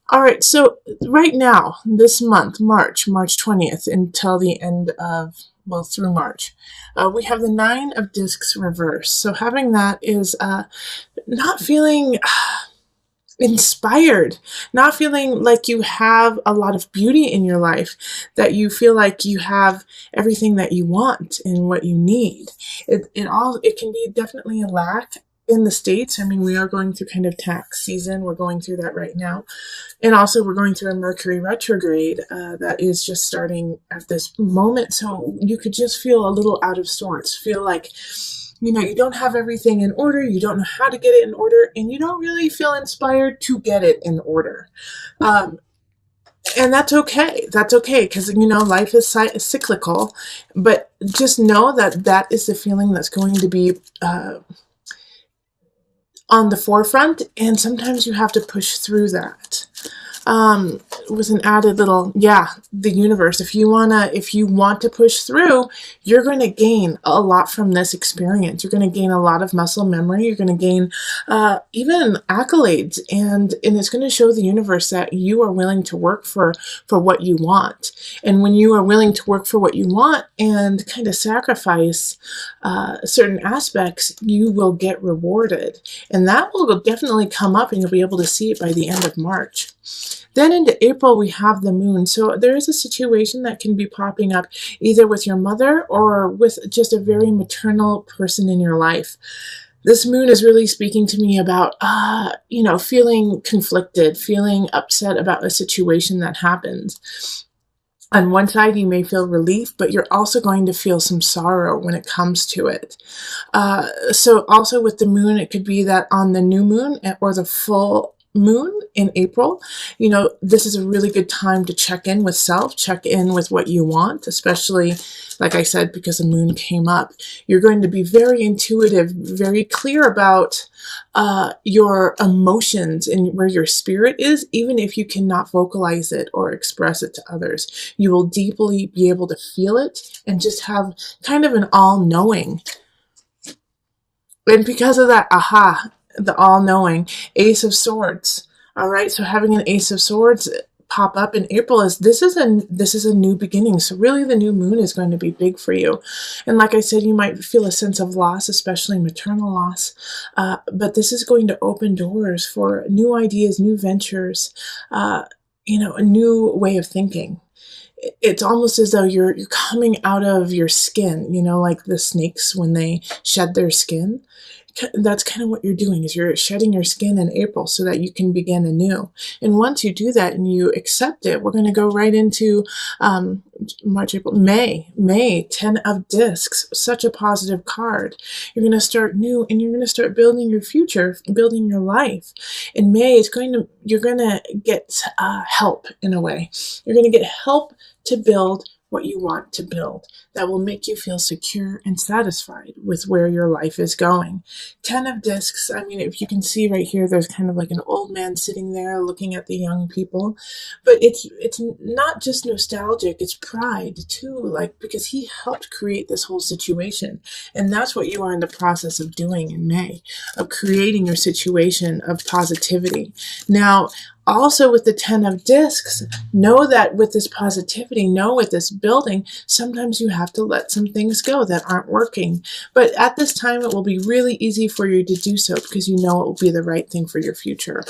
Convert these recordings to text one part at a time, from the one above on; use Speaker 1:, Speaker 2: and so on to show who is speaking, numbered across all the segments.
Speaker 1: All right, so right now, this month, March 20th, until the end of, well, through March, we have the Nine of Discs reverse. So having that is not feeling inspired, not feeling like you have a lot of beauty in your life, that you feel like you have everything that you want and what you need. It can be definitely a lack in the States. I mean, we are going through kind of tax season. We're going through that right now. And also, we're going through a Mercury retrograde that is just starting at this moment. So you could just feel a little out of sorts, feel like, you don't have everything in order, you don't know how to get it in order, and you don't really feel inspired to get it in order. Um, and that's okay. That's okay because, life is cyclical, but just know that that is the feeling that's going to be on the forefront, and sometimes you have to push through that. With an added little, the universe. If you want to push through, you're going to gain a lot from this experience. You're going to gain a lot of muscle memory. You're going to gain even accolades, and it's going to show the universe that you are willing to work for what you want. And when you are willing to work for what you want and kind of sacrifice certain aspects, you will get rewarded, and that will definitely come up, and you'll be able to see it by the end of March. Then into April, we have the moon. So there is a situation that can be popping up either with your mother or with just a very maternal person in your life. This moon is really speaking to me about, feeling conflicted, feeling upset about a situation that happens. On one side, you may feel relief, but you're also going to feel some sorrow when it comes to it. So also with the moon, it could be that on the new moon or the full moon in April, this is a really good time to check in with self, check in with what you want, especially, like I said, because the moon came up. You're going to be very intuitive, very clear about your emotions and where your spirit is, even if you cannot vocalize it or express it to others. You will deeply be able to feel it and just have kind of an all-knowing. And because of that, the all-knowing, Ace of Swords. All right, so having an Ace of Swords pop up in April this is a new beginning. So really, the new moon is going to be big for you. And like I said, you might feel a sense of loss, especially maternal loss. But this is going to open doors for new ideas, new ventures, a new way of thinking. It's almost as though you're coming out of your skin, like the snakes when they shed their skin. That's kind of what you're doing, is you're shedding your skin in April so that you can begin anew. And once you do that and you accept it, we're going to go right into March, April, May, 10 of Discs, such a positive card. You're going to start new, and you're going to start building your future, building your life. In May, you're going to get help in a way. You're going to get help to build what you want to build that will make you feel secure and satisfied with where your life is going. 10 of Discs, I mean, if you can see right here, there's kind of like an old man sitting there looking at the young people. But it's not just nostalgic, it's pride too, like, because he helped create this whole situation. And that's what you are in the process of doing in May, of creating your situation of positivity. Now, also with the 10 of Discs, know that with this positivity, with this building, sometimes you have to let some things go that aren't working. But at this time, it will be really easy for you to do so because you know it will be the right thing for your future.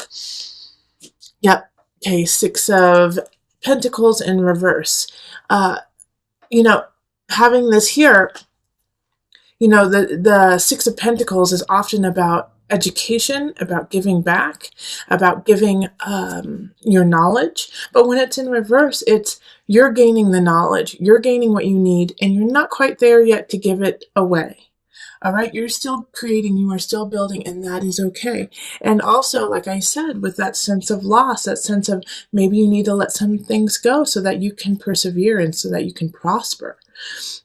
Speaker 1: Yep. Okay, 6 of Pentacles in reverse. Having this here, the 6 of Pentacles is often about education, about giving back, about giving your knowledge. But when it's in reverse, it's you're gaining the knowledge, you're gaining what you need, and you're not quite there yet to give it away. All right, you're still creating, you are still building, and that is okay. And also, like I said, with that sense of loss, that sense of maybe you need to let some things go so that you can persevere and so that you can prosper.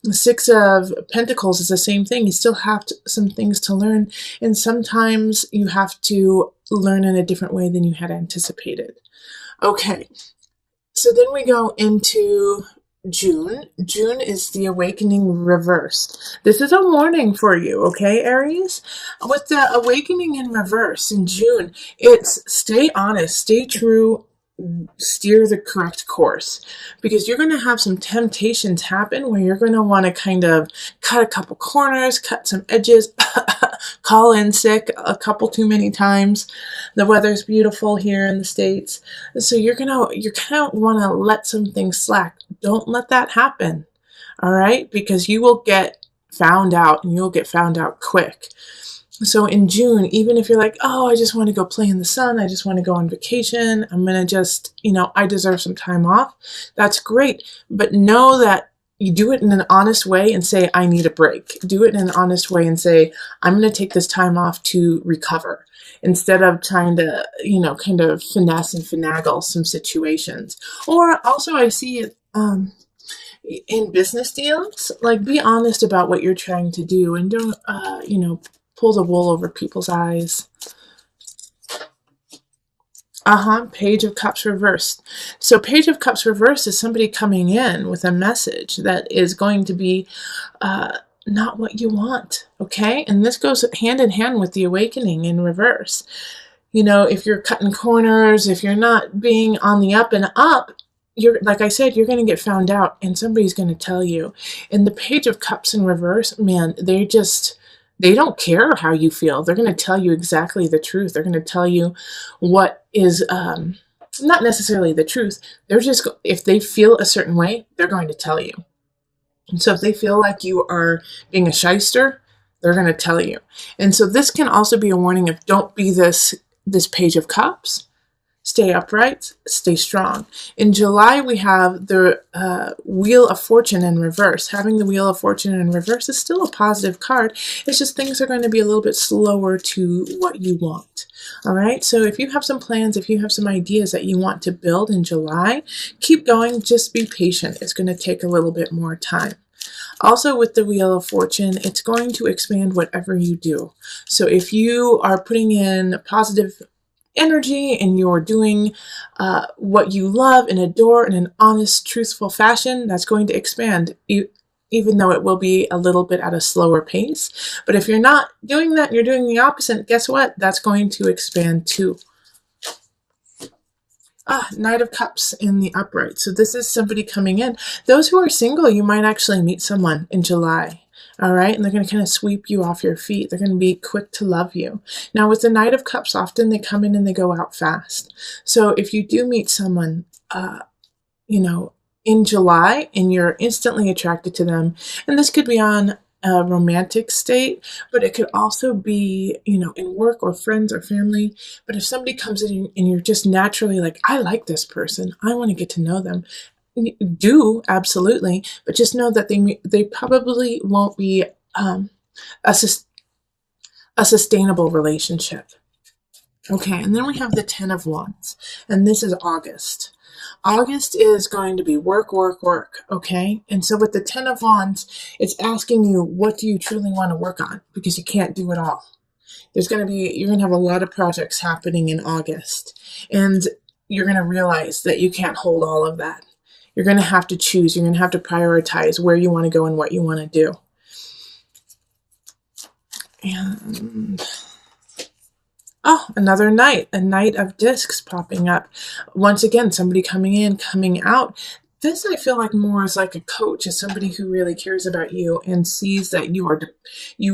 Speaker 1: The 6 of Pentacles is the same thing. You still have some things to learn, and sometimes you have to learn in a different way than you had anticipated. Okay, so then we go into June. June is the awakening reverse. This is a warning for you, okay, Aries? With the awakening in reverse in June, it's stay honest, stay true, steer the correct course, because you're going to have some temptations happen where you're going to want to kind of cut a couple corners, cut some edges, call in sick a couple too many times. The weather's beautiful here in the States, so you're going to want to let some things slack. Don't let that happen. All right, because you will get found out, and you'll get found out quick. So in June, even if you're like, oh, I just want to go play in the sun, I just want to go on vacation, I'm going to just, I deserve some time off. That's great. But know that you do it in an honest way and say, I need a break. Do it in an honest way and say, I'm going to take this time off to recover, instead of trying to, kind of finesse and finagle some situations. Or also I see it, in business deals, like, be honest about what you're trying to do, and don't, pull the wool over people's eyes. Page of Cups reversed. So Page of Cups reversed is somebody coming in with a message that is going to be not what you want, okay? And this goes hand in hand with the awakening in reverse. If you're cutting corners, if you're not being on the up and up, like I said, you're going to get found out, and somebody's going to tell you. And the Page of Cups in reverse, man, they don't care how you feel. They're going to tell you exactly the truth. They're going to tell you what is not necessarily the truth. They're just, if they feel a certain way, they're going to tell you. And so if they feel like you are being a shyster, they're going to tell you. And so this can also be a warning of, don't be this Page of Cups. Stay upright, stay strong. In July, we have the Wheel of Fortune in reverse. Having the Wheel of Fortune in reverse is still a positive card. It's just things are going to be a little bit slower to what you want. All right, so if you have some plans, if you have some ideas that you want to build in July, keep going. Just be patient. It's going to take a little bit more time. Also, with the Wheel of Fortune, it's going to expand whatever you do. So if you are putting in positive energy and you're doing what you love and adore in an honest, truthful fashion, that's going to expand, even though it will be a little bit at a slower pace. But if you're not doing that, you're doing the opposite, guess what? That's going to expand too. Knight of Cups in the upright. So this is somebody coming in. Those who are single, you might actually meet someone in July. All right, and they're going to kind of sweep you off your feet. They're going to be quick to love you. Now, with the Knight of Cups, often they come in and they go out fast. So if you do meet someone, in July, and you're instantly attracted to them, and this could be on a romantic state, but it could also be, in work or friends or family. But if somebody comes in and you're just naturally like, I like this person, I want to get to know them, do, absolutely, but just know that they probably won't be a sustainable relationship. Okay, and then we have the 10 of Wands, and this is August. August is going to be work, work, work, okay? And so with the 10 of Wands, it's asking you, what do you truly want to work on? Because you can't do it all. You're going to have a lot of projects happening in August, and you're going to realize that you can't hold all of that. You're going to have to choose. You're going to have to prioritize where you want to go and what you want to do. And another Knight, a Knight of Discs popping up. Once again, somebody coming in, coming out. This, I feel like, more is like a coach, is somebody who really cares about you and sees that you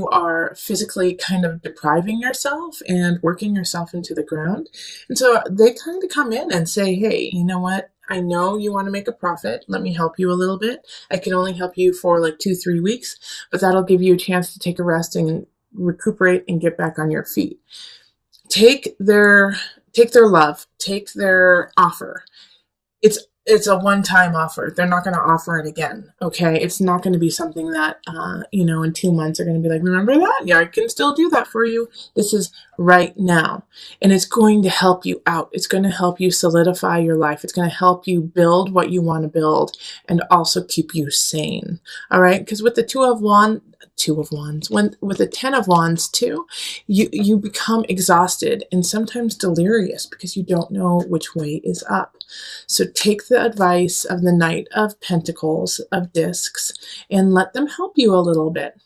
Speaker 1: are physically kind of depriving yourself and working yourself into the ground. And so they kind of come in and say, hey, you know what? I know you want to make a profit. Let me help you a little bit. I can only help you for like 2-3 weeks, but that'll give you a chance to take a rest and recuperate and get back on your feet. Take their love, take their offer. It's a one-time offer. They're not going to offer it again, okay? It's not going to be something that, in 2 months they're going to be like, remember that? Yeah, I can still do that for you. This is right now. And it's going to help you out. It's going to help you solidify your life. It's going to help you build what you want to build and also keep you sane, all right? Because with the Two of Wands, with the 10 of Wands too, you become exhausted and sometimes delirious because you don't know which way is up. So take the advice of the Knight of Pentacles, of Discs, and let them help you a little bit.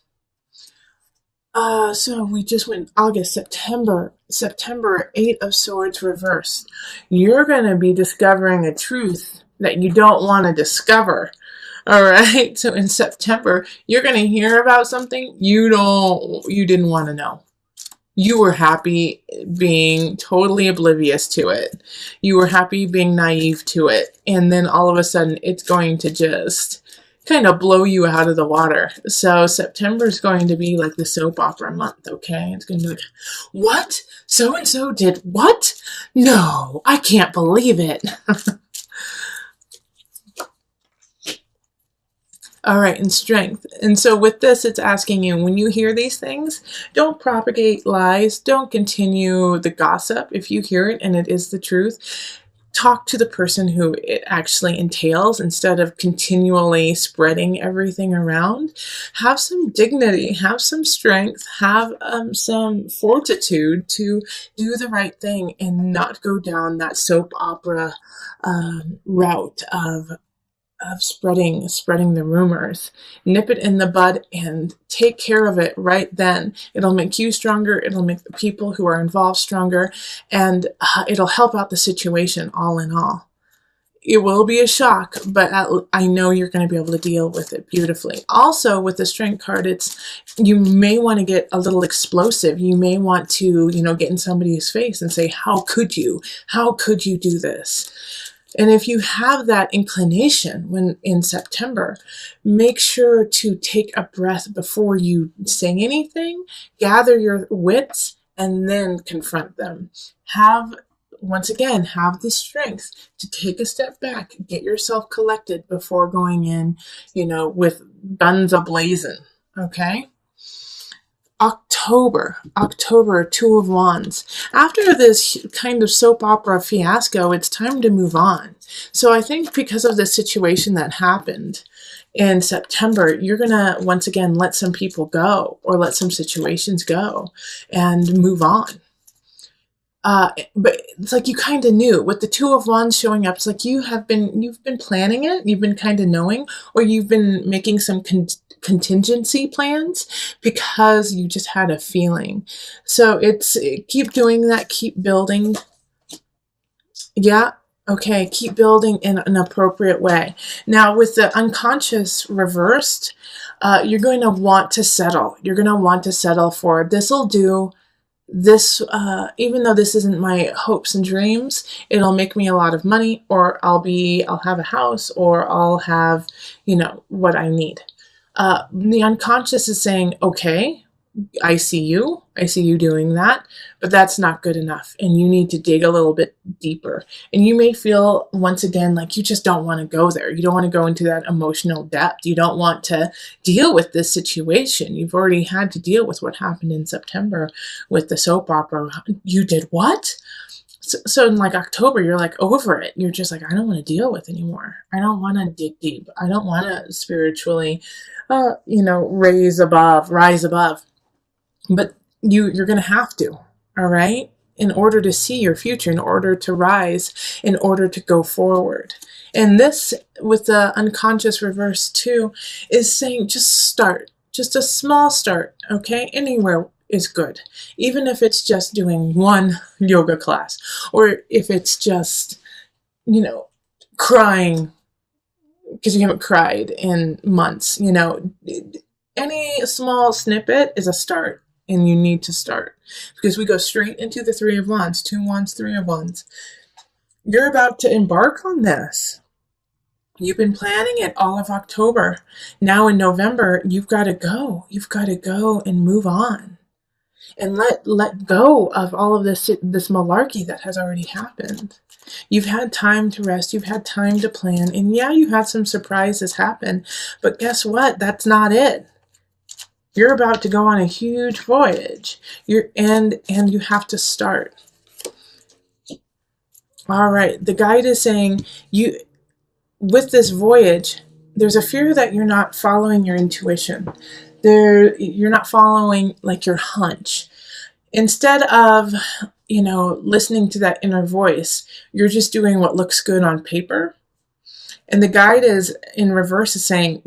Speaker 1: So we just went August, September, Eight of Swords reversed. You're going to be discovering a truth that you don't want to discover. All right. So in September, you're going to hear about something you didn't want to know. You were happy being totally oblivious to it. You were happy being naive to it. And then all of a sudden, it's going to just kind of blow you out of the water. So September is going to be like the soap opera month, okay? It's going to be like, what? So-and-so did what? No, I can't believe it. All right, and strength. And so with this, it's asking you, when you hear these things, don't propagate lies. Don't continue the gossip. If you hear it and it is the truth, talk to the person who it actually entails instead of continually spreading everything around. Have some dignity, have some strength, have some fortitude to do the right thing and not go down that soap opera route of spreading the rumors. Nip it in the bud and take care of it right then. It'll make you stronger. It'll make the people who are involved stronger, and it'll help out the situation all in all. It will be a shock, but I know you're going to be able to deal with it beautifully. Also, with the strength card, you may want to get a little explosive. You may want to, get in somebody's face and say, "How could you? How could you do this?" And if you have that inclination when in September, make sure to take a breath before you say anything, gather your wits, and then confront them. Once again, have the strength to take a step back, get yourself collected before going in, with guns a-blazing, okay? October, Two of Wands. After this kind of soap opera fiasco, it's time to move on. So I think because of the situation that happened in September, you're going to, once again, let some people go or let some situations go and move on. But it's like you kind of knew with the Two of Wands showing up. It's like you've been planning it. You've been kind of knowing, or you've been making some contingency plans because you just had a feeling. So keep doing that. Keep building. Yeah. Okay. Keep building in an appropriate way. Now with the unconscious reversed, you're going to want to settle. You're going to want to settle for this'll do. This, even though this isn't my hopes and dreams, it'll make me a lot of money, or I'll have a house, or I'll have, what I need. The unconscious is saying, okay, I see you doing that, but that's not good enough. And you need to dig a little bit deeper. And you may feel once again, like you just don't want to go there. You don't want to go into that emotional depth. You don't want to deal with this situation. You've already had to deal with what happened in September with the soap opera. You did what? So in like October, you're like over it. You're just like, I don't want to deal with anymore. I don't want to dig deep. I don't want to spiritually, rise above. But you're going to have to, all right? In order to see your future, in order to rise, in order to go forward. And this, with the unconscious reverse too, is saying just start. Just a small start, okay? Anywhere is good. Even if it's just doing one yoga class, or if it's just, crying because you haven't cried in months, any small snippet is a start. And you need to start, because we go straight into the Three of Wands, Two Wands, Three of Wands. You're about to embark on this. You've been planning it all of October. Now in November, you've got to go. You've got to go and move on, and let go of all of this malarkey that has already happened. You've had time to rest. You've had time to plan, and yeah, you had some surprises happen. But guess what? That's not it. You're about to go on a huge voyage. And you have to start. All right. The guide is saying with this voyage, there's a fear that you're not following your intuition. You're not following like your hunch. Instead of, listening to that inner voice, you're just doing what looks good on paper. And the guide is in reverse is saying,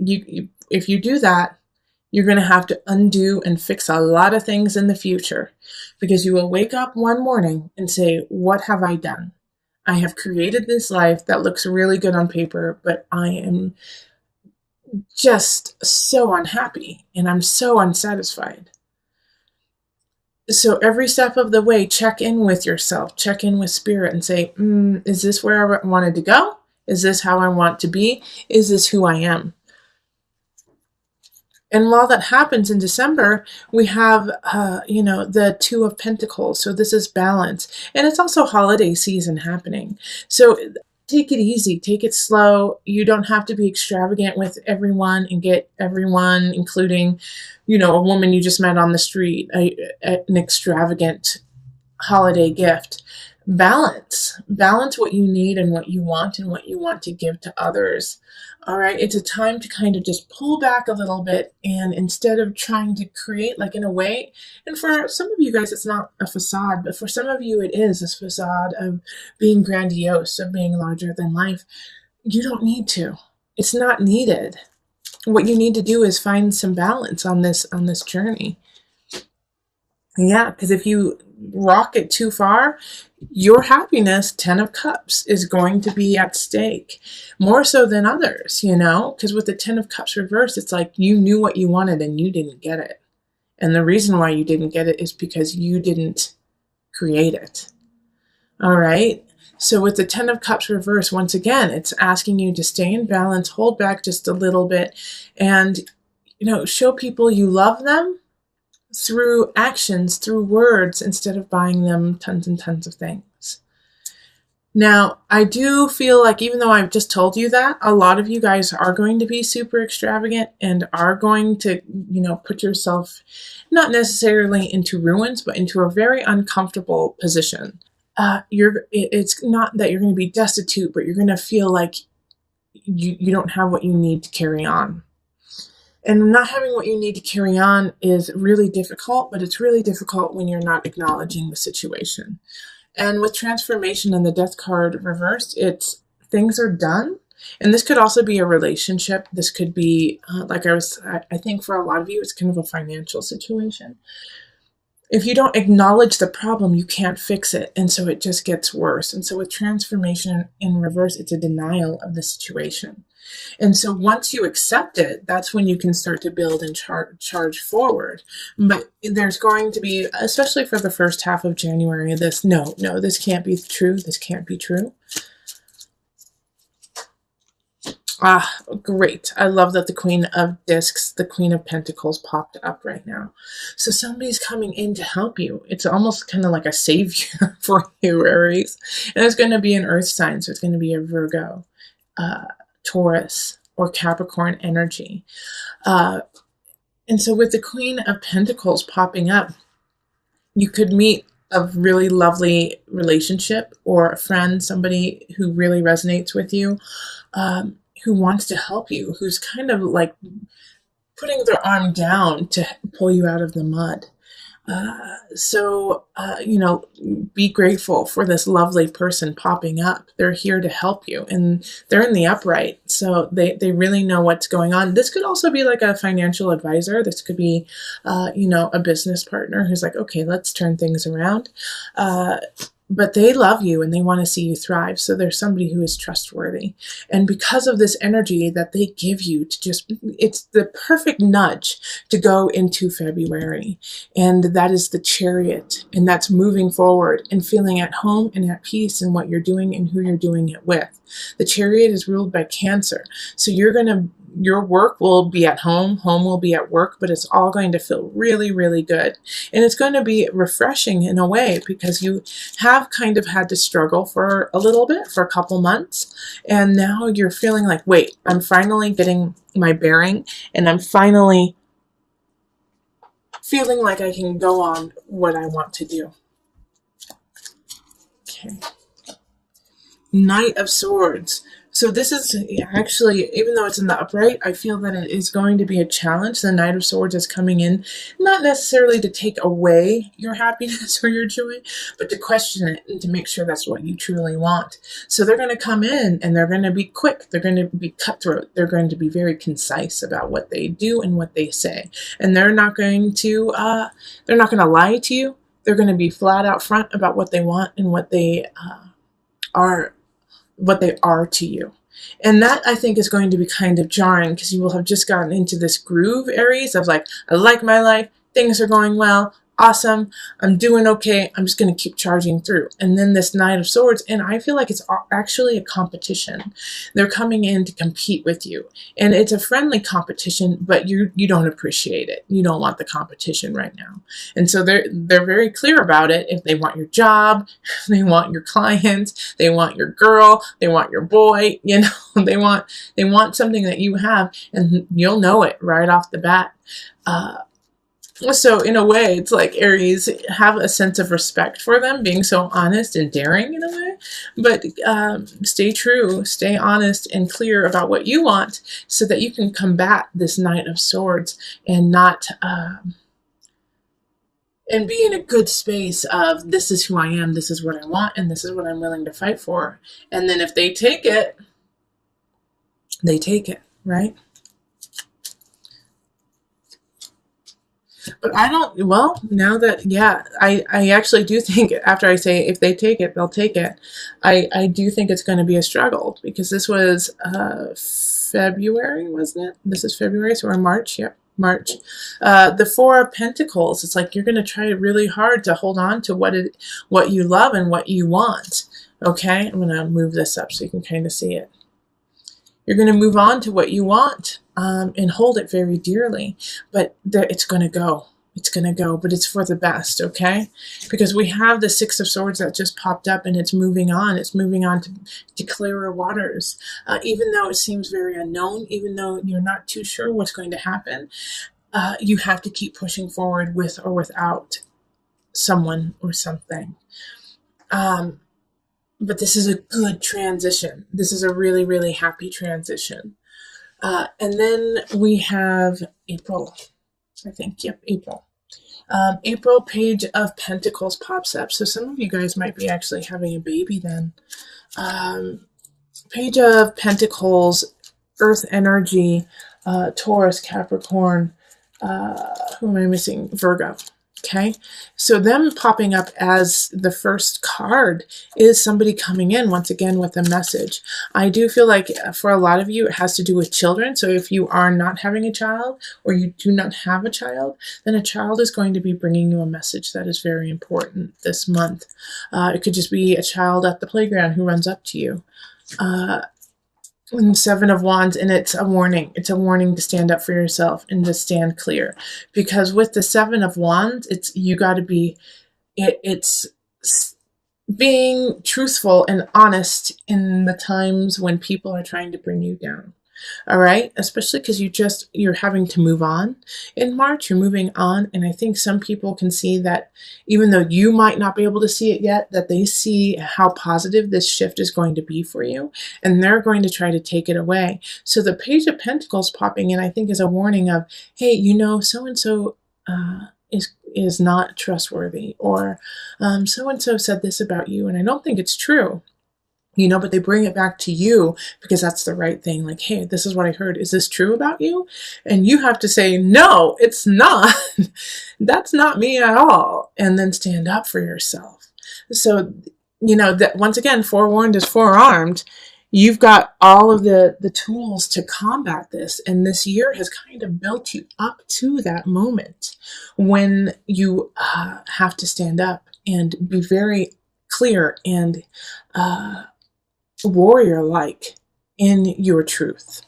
Speaker 1: if you do that, You're going to have to undo and fix a lot of things in the future, because you will wake up one morning and say, what have I done? I have created this life that looks really good on paper, but I am just so unhappy and I'm so unsatisfied. So every step of the way, check in with yourself, check in with spirit and say, is this where I wanted to go? Is this how I want to be? Is this who I am? And while that happens in December, we have, the Two of Pentacles. So this is balance. And it's also holiday season happening. So take it easy, take it slow. You don't have to be extravagant with everyone and get everyone, including, a woman you just met on the street, an extravagant holiday gift. Balance what you need and what you want to give to others. All right, it's a time to kind of just pull back a little bit, and instead of trying to create, like, in a way, and for some of you guys it's not a facade, but for some of you it is a facade of being grandiose, of being larger than life. You don't need to. It's not needed. What you need to do is find some balance on this journey. Yeah, because if you rock it too far, your happiness, 10 of Cups, is going to be at stake, more so than others, because with the 10 of Cups reversed, it's like you knew what you wanted and you didn't get it. And the reason why you didn't get it is because you didn't create it. All right. So with the 10 of Cups reversed, once again, it's asking you to stay in balance, hold back just a little bit, and, show people you love them through actions, through words, instead of buying them tons and tons of things. Now, I do feel like, even though I've just told you that, a lot of you guys are going to be super extravagant and are going to, put yourself not necessarily into ruins, but into a very uncomfortable position. It's not that you're going to be destitute, but you're going to feel like you don't have what you need to carry on. And not having what you need to carry on is really difficult, but it's really difficult when you're not acknowledging the situation. And with transformation and the Death card reversed, it's things are done. And this could also be a relationship. This could be, I think for a lot of you, it's kind of a financial situation. If you don't acknowledge the problem, you can't fix it. And so it just gets worse. And so with transformation in reverse, it's a denial of the situation. And so once you accept it, that's when you can start to build and charge forward. But there's going to be, especially for the first half of January, this can't be true. This can't be true. Ah, great. I love that the Queen of Discs, the Queen of Pentacles popped up right now. So somebody's coming in to help you. It's almost kind of like a savior for you, Aries. And it's going to be an earth sign. So it's going to be a Virgo, Taurus, or Capricorn energy. And so with the Queen of Pentacles popping up, you could meet a really lovely relationship or a friend, somebody who really resonates with you, who wants to help you, who's kind of like putting their arm down to pull you out of the mud. Be grateful for this lovely person popping up. They're here to help you, and they're in the upright. So they really know what's going on. This could also be like a financial advisor. This could be, a business partner who's like, okay, let's turn things around. But they love you and they want to see you thrive. So there's somebody who is trustworthy. And because of this energy that they give you it's the perfect nudge to go into February. And that is the Chariot. And that's moving forward and feeling at home and at peace in what you're doing and who you're doing it with. The Chariot is ruled by Cancer. So your work will be at home will be at work, but it's all going to feel really, really good. And it's going to be refreshing in a way, because you have kind of had to struggle for a little bit, for a couple months. And now you're feeling like, wait, I'm finally getting my bearing, and I'm finally feeling like I can go on what I want to do. Okay. Knight of Swords. So this is actually, even though it's in the upright, I feel that it is going to be a challenge. The Knight of Swords is coming in, not necessarily to take away your happiness or your joy, but to question it and to make sure that's what you truly want. So they're going to come in and they're going to be quick. They're going to be cutthroat. They're going to be very concise about what they do and what they say. And they're not going to lie to you. They're going to be flat out front about what they want and are what they are to you. And that, I think, is going to be kind of jarring because you will have just gotten into this groove, Aries, of like, I like my life, things are going well, awesome, I'm doing okay, I'm just going to keep charging through. And then this Knight of Swords, and I feel like it's actually a competition. They're coming in to compete with you. And it's a friendly competition, but you don't appreciate it. You don't want the competition right now. And so they're very clear about it. If they want your job, they want your clients, they want your girl, they want your boy, you know, they want something that you have, and you'll know it right off the bat. So in a way, it's like, Aries, have a sense of respect for them, being so honest and daring in a way, but stay true, stay honest and clear about what you want so that you can combat this Knight of Swords and not, and be in a good space of, this is who I am, this is what I want, and this is what I'm willing to fight for. And then if they take it, they take it, right? But I don't, well, now that, yeah, I actually do think, after I say if they take it, they'll take it, I do think it's going to be a struggle, because this was February, wasn't it? This is February, so we're in March, yep. March. The Four of Pentacles, it's like you're going to try really hard to hold on to what you love and what you want, okay? I'm going to move this up so you can kind of see it. You're going to move on to what you want and hold it very dearly. But it's going to go. It's going to go, but it's for the best, okay? Because we have the Six of Swords that just popped up, and it's moving on. It's moving on to clearer waters. Even though it seems very unknown, even though you're not too sure what's going to happen, you have to keep pushing forward with or without someone or something. But this is a good transition. This is a really, really happy transition. And then we have April, I think. Yep, April. April, Page of Pentacles pops up. So some of you guys might be actually having a baby then. Page of Pentacles, Earth energy, Taurus, Capricorn, who am I missing? Virgo. Okay, so them popping up as the first card is somebody coming in once again with a message. I do feel like for a lot of you, it has to do with children. So if you are not having a child, or you do not have a child, then a child is going to be bringing you a message that is very important this month. It could just be a child at the playground who runs up to you. Seven of Wands, and it's a warning. It's a warning to stand up for yourself and to stand clear. Because with the Seven of Wands, you got to be, it's being truthful and honest in the times when people are trying to bring you down. All right, especially because you're having to move on in March. You're moving on, and I think some people can see that, even though you might not be able to see it yet, that they see how positive this shift is going to be for you, and they're going to try to take it away. So the Page of Pentacles popping in, I think, is a warning of, hey, you know, so and so is not trustworthy, or so and so said this about you, and I don't think it's true. You know, but they bring it back to you because that's the right thing. Like, hey, this is what I heard. Is this true about you? And you have to say, no, it's not. That's not me at all. And then stand up for yourself. So, you know, that once again, forewarned is forearmed. You've got all of the tools to combat this. And this year has kind of built you up to that moment when you have to stand up and be very clear and warrior-like in your truth.